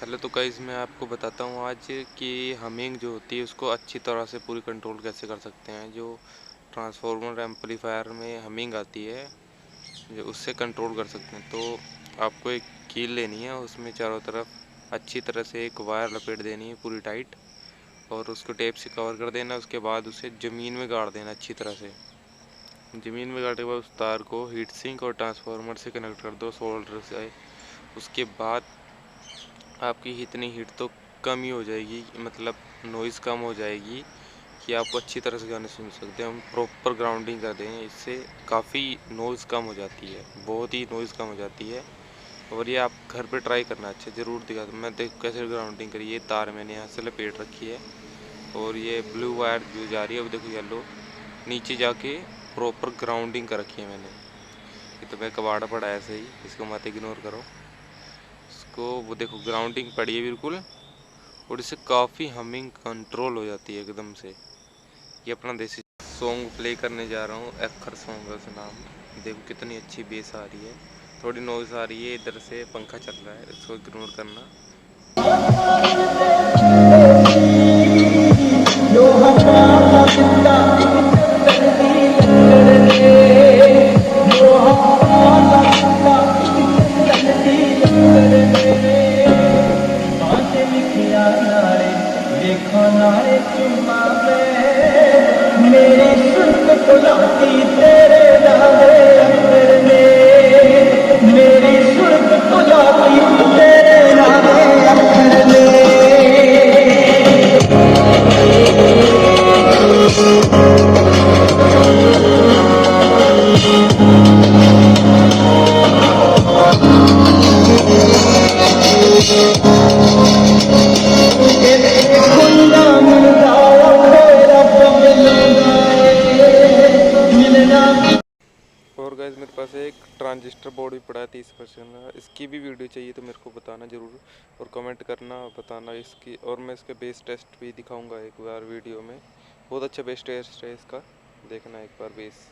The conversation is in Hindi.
हेलो, तो गाइस मैं आपको बताता हूँ आज कि हमिंग जो होती है उसको अच्छी तरह से पूरी कंट्रोल कैसे कर सकते हैं। जो ट्रांसफार्मर एम्पलीफायर में हमिंग आती है जो उससे कंट्रोल कर सकते हैं। तो आपको एक कील लेनी है, उसमें चारों तरफ अच्छी तरह से एक वायर लपेट देनी है पूरी टाइट, और उसको टेप से कवर कर देना। उसके बाद उसे ज़मीन में गाड़ देना अच्छी तरह से। ज़मीन में गाड़ने के बाद उस तार को हीट सिंक और ट्रांसफार्मर से कनेक्ट कर दो सोल्डर से। उसके बाद आपकी इतनी हीट तो कम ही हो जाएगी, मतलब नॉइज़ कम हो जाएगी कि आपको अच्छी तरह से गाने सुन सकते हैं। हम प्रॉपर ग्राउंडिंग कर दें, इससे काफ़ी नॉइज़ कम हो जाती है, बहुत ही नॉइज़ कम हो जाती है। और ये आप घर पे ट्राई करना, अच्छा ज़रूर दिखा दूँ मैं। देख कैसे ग्राउंडिंग करी। ये तार मैंने यहाँ से लपेट रखी है और ये ब्लू वायर जो जा रही है, अब देखो येलो नीचे जाके प्रॉपर ग्राउंडिंग कर रखी है मैंने। ये तो मैं कबाड़ा पड़ा है ऐसे ही, इसको मत इग्नोर करो। इसको वो देखो ग्राउंडिंग पड़ी है बिल्कुल, और इससे काफ़ी हमिंग कंट्रोल हो जाती है एकदम से। ये अपना देसी सॉन्ग प्ले करने जा रहा हूँ, एक्खर सॉन्ग है उसका नाम। देखो कितनी अच्छी बेस आ रही है, थोड़ी नॉइज़ आ रही है, इधर से पंखा चल रहा है, इसको इग्नोर करना। मेरी सुर्ख फुलाती तेरे नाले अंबर में, मेरी सुर्ख फुलाती तेरे नाले अंबर में। और गाइस मेरे पास एक ट्रांजिस्टर बोर्ड भी पड़ा है 30%, इसकी भी वीडियो चाहिए तो मेरे को बताना ज़रूर, और कमेंट करना बताना इसकी। और मैं इसके बेस टेस्ट भी दिखाऊंगा एक बार वीडियो में। बहुत अच्छा बेस टेस्ट है इसका, देखना एक बार बेस।